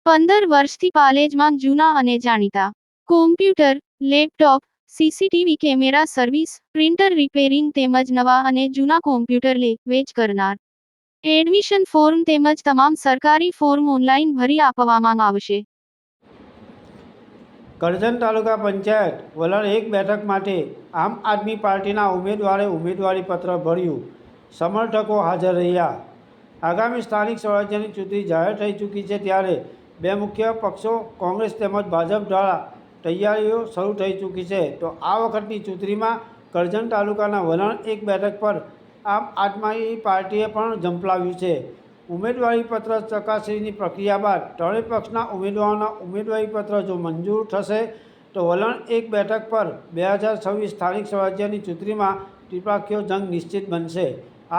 15 વર્ષથી પાલેજમાં જૂના અને જાણીતા computer, laptop, CCTV camera service, printer repairing તેમજ નવા અને જૂના કોમ્પ્યુટર લે વેચ કરનાર. એડમિશન ફોર્મ તેમજ તમામ સરકારી ફોર્મ ઓનલાઈન ભરી આપવામાં આવશે. કરજણ તાલુકા પંચાયત વલણ 1 બેઠક માટે આમ આદમી પાર્ટીના ઉમેદવારે ઉમેદવારી પત્ર ભર્યું. સમર્થકો હાજર રહ્યા. આગામી સ્થાનિક સ્વરાજ્યની ચૂંટણી જાહેર થઈ ચૂકી છે ત્યારે બે મુખ્ય પક્ષો કોંગ્રેસ તેમજ ભાજપ દ્વારા તૈયારીઓ શરૂ થઈ ચૂકી છે. તો આ વખતની ચૂંટણીમાં કરજણ તાલુકાના વલણ 1 બેઠક પર આમ આદમી પાર્ટીએ પણ ઝંપલાવ્યું છે. ઉમેદવારી પત્ર ચકાસણીની પ્રક્રિયા બાદ ત્રણેય પક્ષના ઉમેદવારોના ઉમેદવારી પત્ર જો મંજૂર થશે તો વલણ 1 બેઠક પર 2026 સ્થાનિક સ્વરાજ્યની ચૂંટણીમાં ત્રિપક્ષીય જંગ નિશ્ચિત બનશે.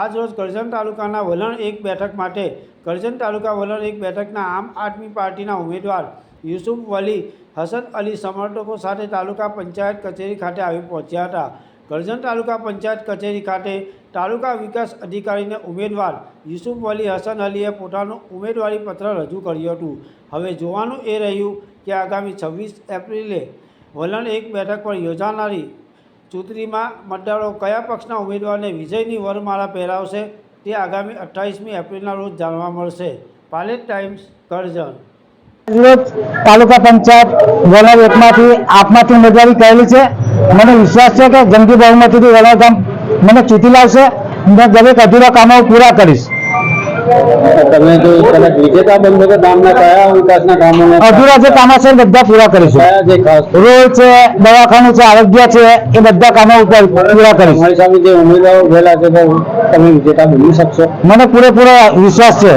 આજ રોજ કરજણ તાલુકાના વલણ 1 બેઠક માટે કરજણ તાલુકા વલણ 1 બેઠકના આમ આદમી પાર્ટીના ઉમેદવાર યુસુફ વલી હસન અલી સમર્થકો સાથે તાલુકા પંચાયત કચેરી ખાતે આવી પહોંચ્યા હતા. કરજણ તાલુકા પંચાયત કચેરી ખાતે તાલુકા વિકાસ અધિકારીને ઉમેદવાર યુસુફ વલી હસન અલીએ પોતાનું ઉમેદવારી પત્ર રજૂ કર્યું હતું. હવે જોવાનું એ રહ્યું કે આગામી 26 એપ્રિલે વલણ 1 બેઠક પર યોજાનારી ચૂંટણીમાં મતદારો કયા પક્ષના ઉમેદવારને વિજયની વરમાળા પહેરાવશે તે આગામી 28મી એપ્રિલના રોજ જાણવા મળશે. પાલેજ ટાઈમ્સ, કરજણ. તાલુકા પંચાયત વલણ 1માંથી આપમાંથી ઉમેદવારી કરેલી છે. મને વિશ્વાસ છે કે જંગી બહુમતીથી વલણ ગામ મને ચૂંટી લાવશે. હું દરેક અધૂરા કામો પૂરા કરીશ. તમે જો કદાચ વિજેતા બનશો તો ગામના કયા વિકાસના કામો અધૂરા જે કામો છે બધા પૂરા કરીશું. જે ખાસ રોડ છે, દવાખાનું છે, આરોગ્ય છે, એ બધા કામો પૂરા કરીશ. તમારી સામે જે ઉમેદવારો ઉભેલા છે તો તમે વિજેતા બની શકશો. મને પૂરેપૂરો વિશ્વાસ છે.